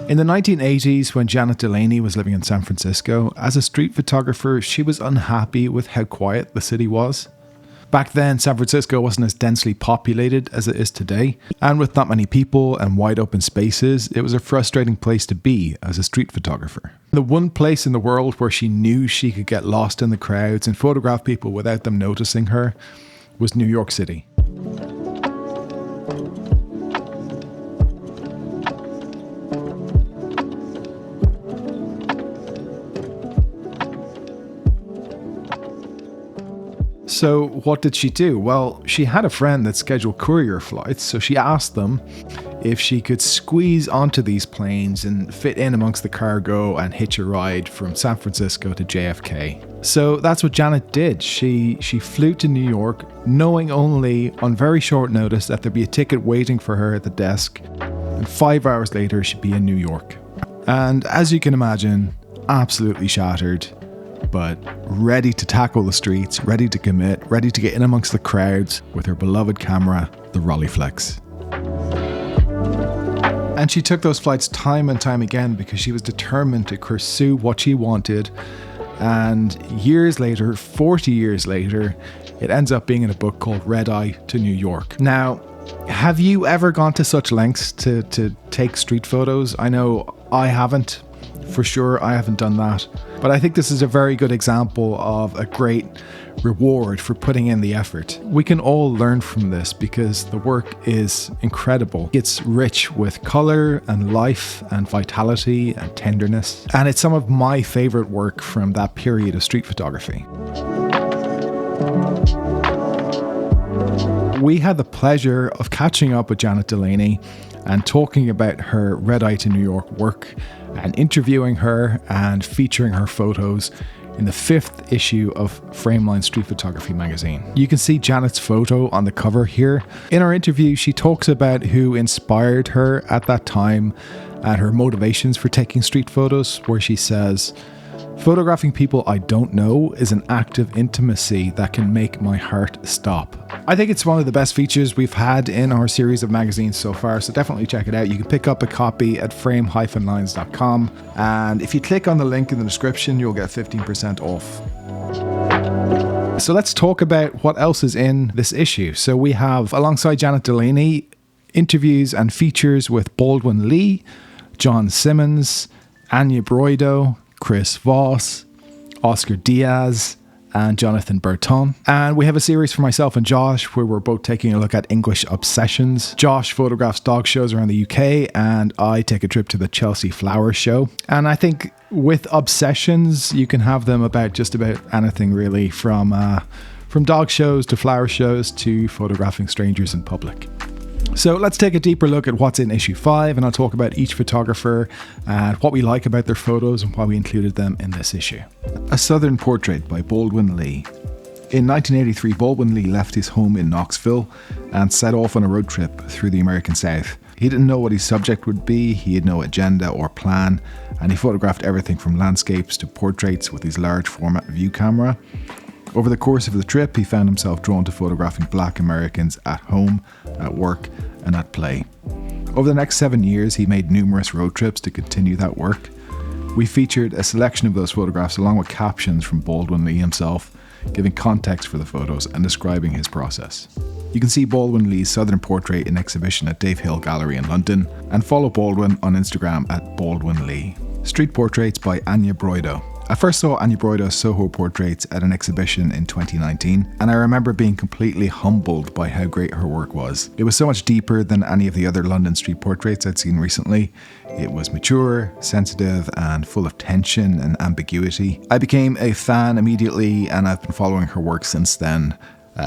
In the 1980s, when Janet Delaney was living in San Francisco, as a street photographer, she was unhappy with how quiet the city was. Back then, San Francisco wasn't as densely populated as it is today, and with not many people and wide open spaces, it was a frustrating place to be as a street photographer. The one place in the world where she knew she could get lost in the crowds and photograph people without them noticing her was New York City. So what did she do? Well, she had a friend that scheduled courier flights, so she asked them if she could squeeze onto these planes and fit in amongst the cargo and hitch a ride from San Francisco to JFK. So that's what Janet did. She flew to New York, knowing only on very short notice that there'd be a ticket waiting for her at the desk, and 5 hours later she'd be in New York. And as you can imagine, absolutely shattered, but ready to tackle the streets, ready to commit, ready to get in amongst the crowds with her beloved camera, the Rolleiflex. And she took those flights time and time again because she was determined to pursue what she wanted. And years later, 40 years later, it ends up being in a book called Red Eye to New York. Now, have you ever gone to such lengths to take street photos? I know I haven't. For sure, I haven't done that. But I think this is a very good example of a great reward for putting in the effort. We can all learn from this because the work is incredible. It's rich with color and life and vitality and tenderness. And it's some of my favorite work from that period of street photography. We had the pleasure of catching up with Janet Delaney and talking about her Red Eye to New York work and interviewing her and featuring her photos in the 5th issue of Framelines Street Photography magazine. You can see Janet's photo on the cover here. In our interview, she talks about who inspired her at that time and her motivations for taking street photos, where she says, "Photographing people I don't know is an act of intimacy that can make my heart stop." I think it's one of the best features we've had in our series of magazines so far, so definitely check it out. You can pick up a copy at frame-lines.com, and if you click on the link in the description, you'll get 15% off. So let's talk about what else is in this issue. So we have, alongside Janet Delaney, interviews and features with Baldwin Lee, John Simmons, Anya Broido, Chris Voss, Oscar Diaz, and Jonathan Bertin. And we have a series for myself and Josh where we're both taking a look at English obsessions. Josh photographs dog shows around the UK and I take a trip to the Chelsea Flower Show. And I think with obsessions, you can have them about just about anything really, from dog shows to flower shows to photographing strangers in public. So let's take a deeper look at what's in issue 5, and I'll talk about each photographer and what we like about their photos and why we included them in this issue. A Southern Portrait by Baldwin Lee. In 1983, Baldwin Lee left his home in Knoxville and set off on a road trip through the American South. He didn't know what his subject would be, he had no agenda or plan, and he photographed everything from landscapes to portraits with his large format view camera. Over the course of the trip, he found himself drawn to photographing Black Americans at home, at work, and at play. Over the next 7 years, he made numerous road trips to continue that work. We featured a selection of those photographs along with captions from Baldwin Lee himself, giving context for the photos and describing his process. You can see Baldwin Lee's Southern Portrait in exhibition at Dave Hill Gallery in London, and follow Baldwin on Instagram at Baldwin Lee. Street Portraits by Anya Broido. I first saw Anya Broido's Soho portraits at an exhibition in 2019, and I remember being completely humbled by how great her work was. It was so much deeper than any of the other London street portraits I'd seen recently. It was mature, sensitive, and full of tension and ambiguity. I became a fan immediately, and I've been following her work since then.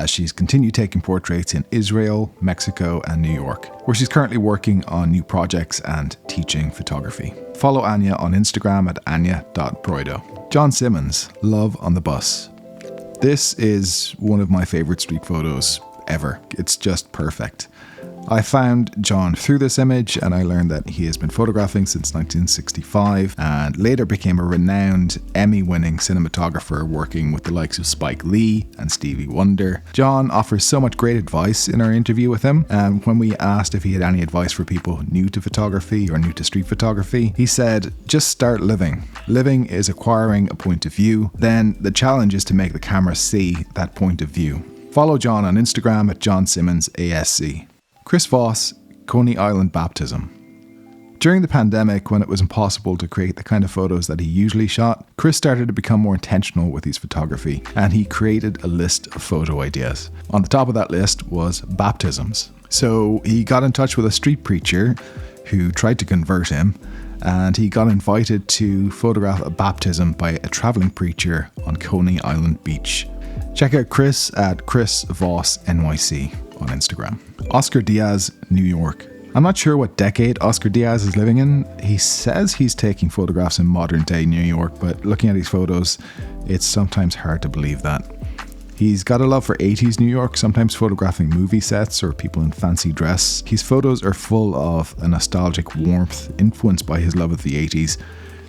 She's continued taking portraits in Israel, Mexico, and New York, where she's currently working on new projects and teaching photography. Follow Anya on Instagram at anya.broido. John Simmons, Love on the Bus. This is one of my favorite street photos ever. It's just perfect. I found John through this image, and I learned that he has been photographing since 1965 and later became a renowned Emmy-winning cinematographer working with the likes of Spike Lee and Stevie Wonder. John offers so much great advice in our interview with him, and when we asked if he had any advice for people new to photography or new to street photography, he said, just start living. Living is acquiring a point of view, then the challenge is to make the camera see that point of view. Follow John on Instagram at John Simmons ASC. Chris Voss, Coney Island baptism. During the pandemic, when it was impossible to create the kind of photos that he usually shot, Chris started to become more intentional with his photography, and he created a list of photo ideas. On the top of that list was baptisms. So he got in touch with a street preacher who tried to convert him, and he got invited to photograph a baptism by a traveling preacher on Coney Island Beach. Check out Chris at Chris Voss NYC on Instagram. Oscar Diaz, New York. I'm not sure what decade Oscar Diaz is living in. He says he's taking photographs in modern day New York, but looking at these photos, it's sometimes hard to believe that. He's got a love for 80s New York, sometimes photographing movie sets or people in fancy dress. His photos are full of a nostalgic warmth influenced by his love of the 80s,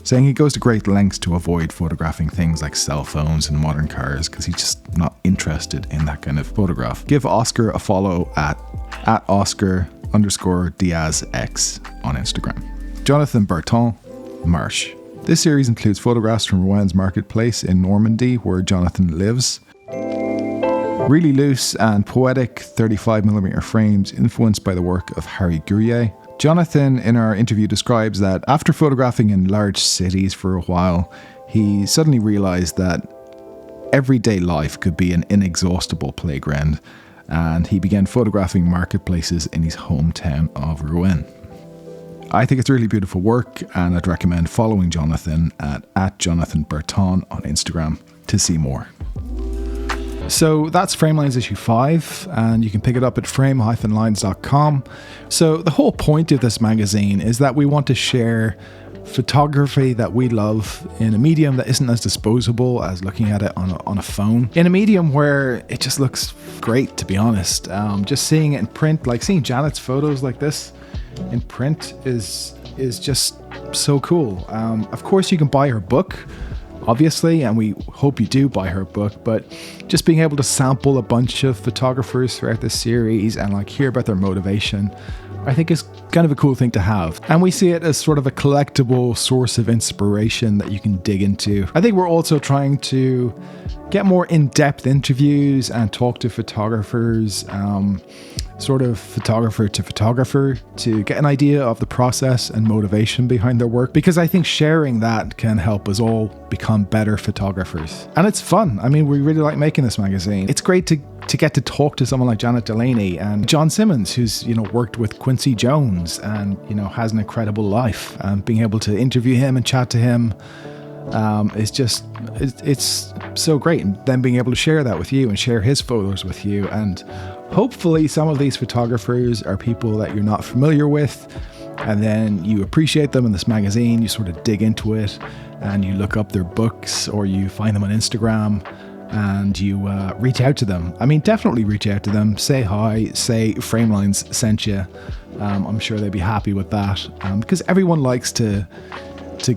saying he goes to great lengths to avoid photographing things like cell phones and modern cars because he's just not interested in that kind of photograph. Give Oscar a follow at Oscar_DiazX on Instagram. Jonathan Bertin, Marsh. This series includes photographs from Rowan's Marketplace in Normandy, where Jonathan lives. Really loose and poetic 35mm frames influenced by the work of Harry Gurrier. Jonathan, in our interview, describes that after photographing in large cities for a while, he suddenly realised that everyday life could be an inexhaustible playground, and he began photographing marketplaces in his hometown of Rouen. I think it's really beautiful work, and I'd recommend following Jonathan at Jonathan Bertin on Instagram to see more. So that's Framelines issue 5, and you can pick it up at frame-lines.com. So the whole point of this magazine is that we want to share photography that we love in a medium that isn't as disposable as looking at it on a phone. In a medium where it just looks great, to be honest. Just seeing it in print, like seeing Janet's photos like this in print is just so cool. Of course, you can buy her book, obviously, and we hope you do buy her book, but just being able to sample a bunch of photographers throughout this series and like hear about their motivation, I think is kind of a cool thing to have. And we see it as sort of a collectible source of inspiration that you can dig into. I think we're also trying to get more in-depth interviews and talk to photographers, sort of photographer to photographer, to get an idea of the process and motivation behind their work, because I think sharing that can help us all become better photographers. And it's fun. I mean, we really like making this magazine. It's great to get to talk to someone like Janet Delaney and John Simmons, who's, worked with Quincy Jones and, has an incredible life. Being able to interview him and chat to him it's so great. And then being able to share that with you and share his photos with you. And hopefully some of these photographers are people that you're not familiar with, and then you appreciate them in this magazine. You sort of dig into it and you look up their books, or you find them on Instagram and you reach out to them. I mean, definitely reach out to them. Say hi, say Framelines sent you. I'm sure they'd be happy with that, because everyone likes to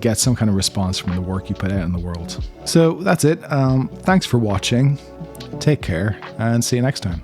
get some kind of response from the work you put out in the world. So that's it. Thanks for watching. Take care and see you next time.